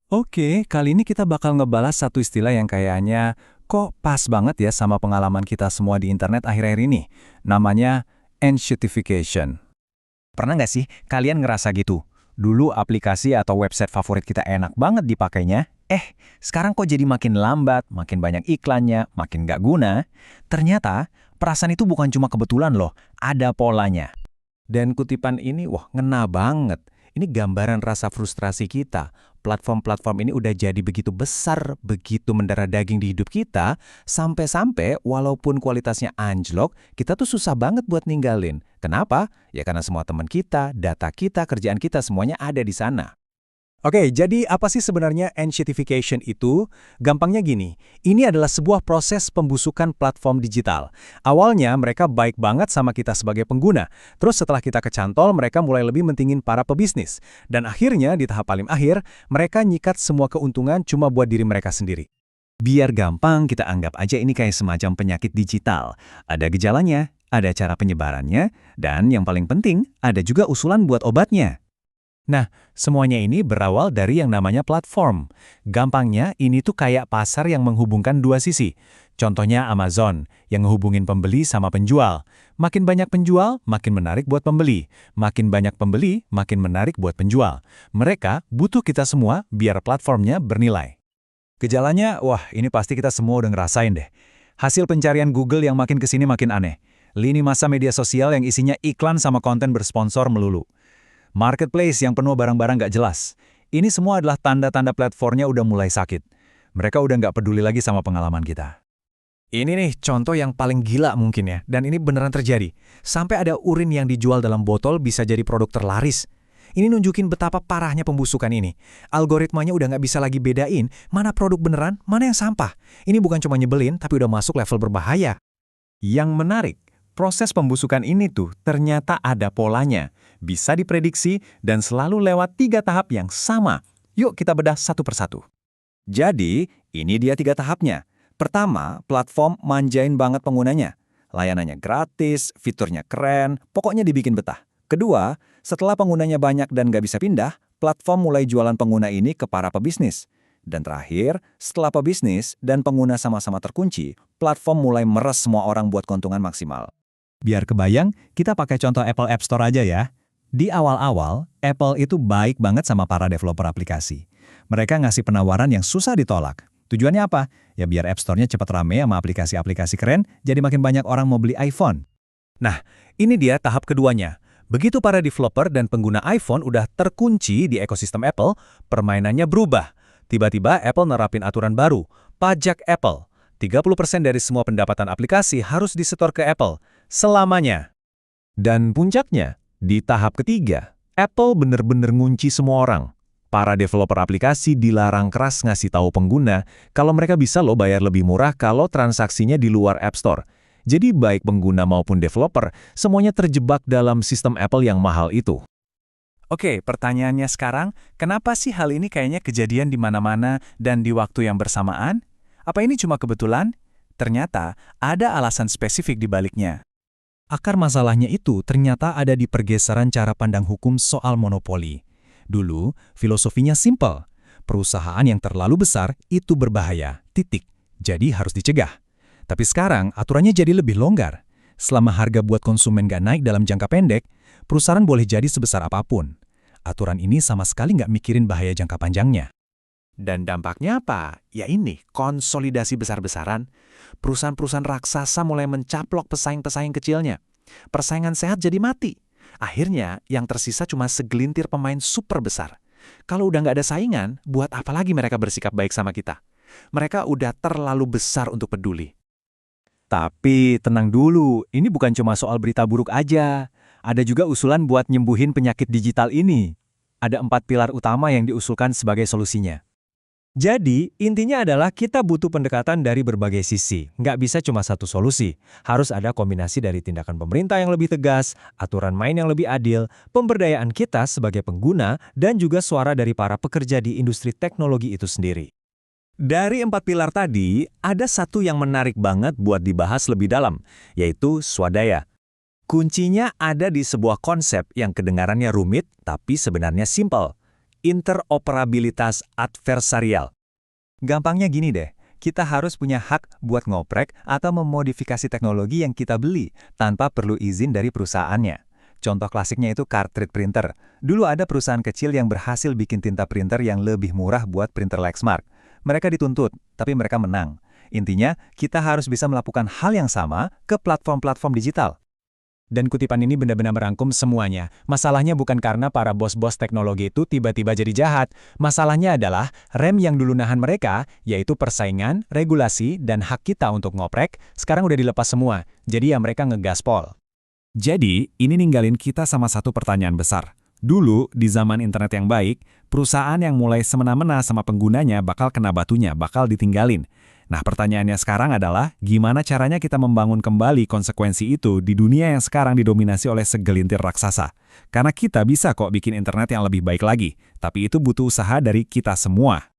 Oke, kali ini kita bakal ngebalas satu istilah yang kayaknya kok pas banget ya sama pengalaman kita semua di internet akhir-akhir ini. Namanya enshittification. Pernah nggak sih kalian ngerasa gitu? Dulu aplikasi atau website favorit kita enak banget dipakainya. Sekarang kok jadi makin lambat, makin banyak iklannya, makin nggak guna. Ternyata perasaan itu bukan cuma kebetulan loh, ada polanya. Dan kutipan ini, wah, ngena banget. Ini gambaran rasa frustrasi kita. Platform-platform ini udah jadi begitu besar, begitu mendarah daging di hidup kita, sampai-sampai walaupun kualitasnya anjlok, kita tuh susah banget buat ninggalin. Kenapa? Ya karena semua teman kita, data kita, kerjaan kita, semuanya ada di sana. Oke, jadi apa sih sebenarnya enshittification itu? Gampangnya gini, ini adalah sebuah proses pembusukan platform digital. Awalnya mereka baik banget sama kita sebagai pengguna, terus setelah kita kecantol, mereka mulai lebih mentingin para pebisnis. Dan akhirnya, di tahap paling akhir, mereka nyikat semua keuntungan cuma buat diri mereka sendiri. Biar gampang, kita anggap aja ini kayak semacam penyakit digital. Ada gejalanya, ada cara penyebarannya, dan yang paling penting, ada juga usulan buat obatnya. Nah, semuanya ini berawal dari yang namanya platform. Gampangnya, ini tuh kayak pasar yang menghubungkan dua sisi. Contohnya Amazon, yang ngehubungin pembeli sama penjual. Makin banyak penjual, makin menarik buat pembeli. Makin banyak pembeli, makin menarik buat penjual. Mereka butuh kita semua biar platformnya bernilai. Gejalanya, wah ini pasti kita semua udah ngerasain deh. Hasil pencarian Google yang makin kesini makin aneh. Lini masa media sosial yang isinya iklan sama konten bersponsor melulu. Marketplace yang penuh barang-barang nggak jelas. Ini semua adalah tanda-tanda platformnya udah mulai sakit. Mereka udah nggak peduli lagi sama pengalaman kita. Ini nih contoh yang paling gila mungkin ya, dan ini beneran terjadi. Sampai ada urin yang dijual dalam botol bisa jadi produk terlaris. Ini nunjukin betapa parahnya pembusukan ini. Algoritmanya udah nggak bisa lagi bedain mana produk beneran, mana yang sampah. Ini bukan cuma nyebelin, tapi udah masuk level berbahaya. Yang menarik, proses pembusukan ini tuh ternyata ada polanya. Bisa diprediksi dan selalu lewat 3 tahap yang sama. Yuk kita bedah satu persatu. Jadi, ini dia 3 tahapnya. Pertama, platform manjain banget penggunanya. Layanannya gratis, fiturnya keren, pokoknya dibikin betah. Kedua, setelah penggunanya banyak dan nggak bisa pindah, platform mulai jualan pengguna ini ke para pebisnis. Dan terakhir, setelah pebisnis dan pengguna sama-sama terkunci, platform mulai meres semua orang buat keuntungan maksimal. Biar kebayang, kita pakai contoh Apple App Store aja ya. Di awal-awal, Apple itu baik banget sama para developer aplikasi. Mereka ngasih penawaran yang susah ditolak. Tujuannya apa? Ya biar App Store-nya cepat rame sama aplikasi-aplikasi keren, jadi makin banyak orang mau beli iPhone. Nah, ini dia tahap keduanya. Begitu para developer dan pengguna iPhone udah terkunci di ekosistem Apple, permainannya berubah. Tiba-tiba Apple nerapin aturan baru, pajak Apple. 30% dari semua pendapatan aplikasi harus disetor ke Apple, selamanya. Dan puncaknya, di tahap ketiga, Apple bener-bener ngunci semua orang. Para developer aplikasi dilarang keras ngasih tahu pengguna kalau mereka bisa loh bayar lebih murah kalau transaksinya di luar App Store. Jadi baik pengguna maupun developer, semuanya terjebak dalam sistem Apple yang mahal itu. Oke, pertanyaannya sekarang, kenapa sih hal ini kayaknya kejadian di mana-mana dan di waktu yang bersamaan? Apa ini cuma kebetulan? Ternyata ada alasan spesifik di baliknya. Akar masalahnya itu ternyata ada di pergeseran cara pandang hukum soal monopoli. Dulu, filosofinya simpel. Perusahaan yang terlalu besar itu berbahaya, titik. Jadi harus dicegah. Tapi sekarang, aturannya jadi lebih longgar. Selama harga buat konsumen nggak naik dalam jangka pendek, perusahaan boleh jadi sebesar apapun. Aturan ini sama sekali nggak mikirin bahaya jangka panjangnya. Dan dampaknya apa? Ya ini, konsolidasi besar-besaran. Perusahaan-perusahaan raksasa mulai mencaplok pesaing-pesaing kecilnya. Persaingan sehat jadi mati. Akhirnya, yang tersisa cuma segelintir pemain super besar. Kalau udah nggak ada saingan, buat apa lagi mereka bersikap baik sama kita? Mereka udah terlalu besar untuk peduli. Tapi tenang dulu, ini bukan cuma soal berita buruk aja. Ada juga usulan buat nyembuhin penyakit digital ini. Ada 4 pilar utama yang diusulkan sebagai solusinya. Jadi, intinya adalah kita butuh pendekatan dari berbagai sisi. Nggak bisa cuma satu solusi. Harus ada kombinasi dari tindakan pemerintah yang lebih tegas, aturan main yang lebih adil, pemberdayaan kita sebagai pengguna, dan juga suara dari para pekerja di industri teknologi itu sendiri. Dari 4 pilar tadi, ada satu yang menarik banget buat dibahas lebih dalam, yaitu swadaya. Kuncinya ada di sebuah konsep yang kedengarannya rumit, tapi sebenarnya simpel. interoperabilitas adversarial. Gampangnya gini deh, kita harus punya hak buat ngoprek atau memodifikasi teknologi yang kita beli tanpa perlu izin dari perusahaannya. Contoh klasiknya itu cartridge printer. Dulu ada perusahaan kecil yang berhasil bikin tinta printer yang lebih murah buat printer Lexmark. Mereka dituntut, tapi mereka menang. Intinya, kita harus bisa melakukan hal yang sama ke platform-platform digital. Dan kutipan ini benar-benar merangkum semuanya. Masalahnya bukan karena para bos-bos teknologi itu tiba-tiba jadi jahat. Masalahnya adalah rem yang dulu nahan mereka, yaitu persaingan, regulasi, dan hak kita untuk ngoprek, sekarang udah dilepas semua. Jadi ya mereka ngegaspol. Jadi, ini ninggalin kita sama satu pertanyaan besar. Dulu, di zaman internet yang baik, perusahaan yang mulai semena-mena sama penggunanya bakal kena batunya, bakal ditinggalin. Nah, pertanyaannya sekarang adalah, gimana caranya kita membangun kembali konsekuensi itu di dunia yang sekarang didominasi oleh segelintir raksasa? Karena kita bisa kok bikin internet yang lebih baik lagi, tapi itu butuh usaha dari kita semua.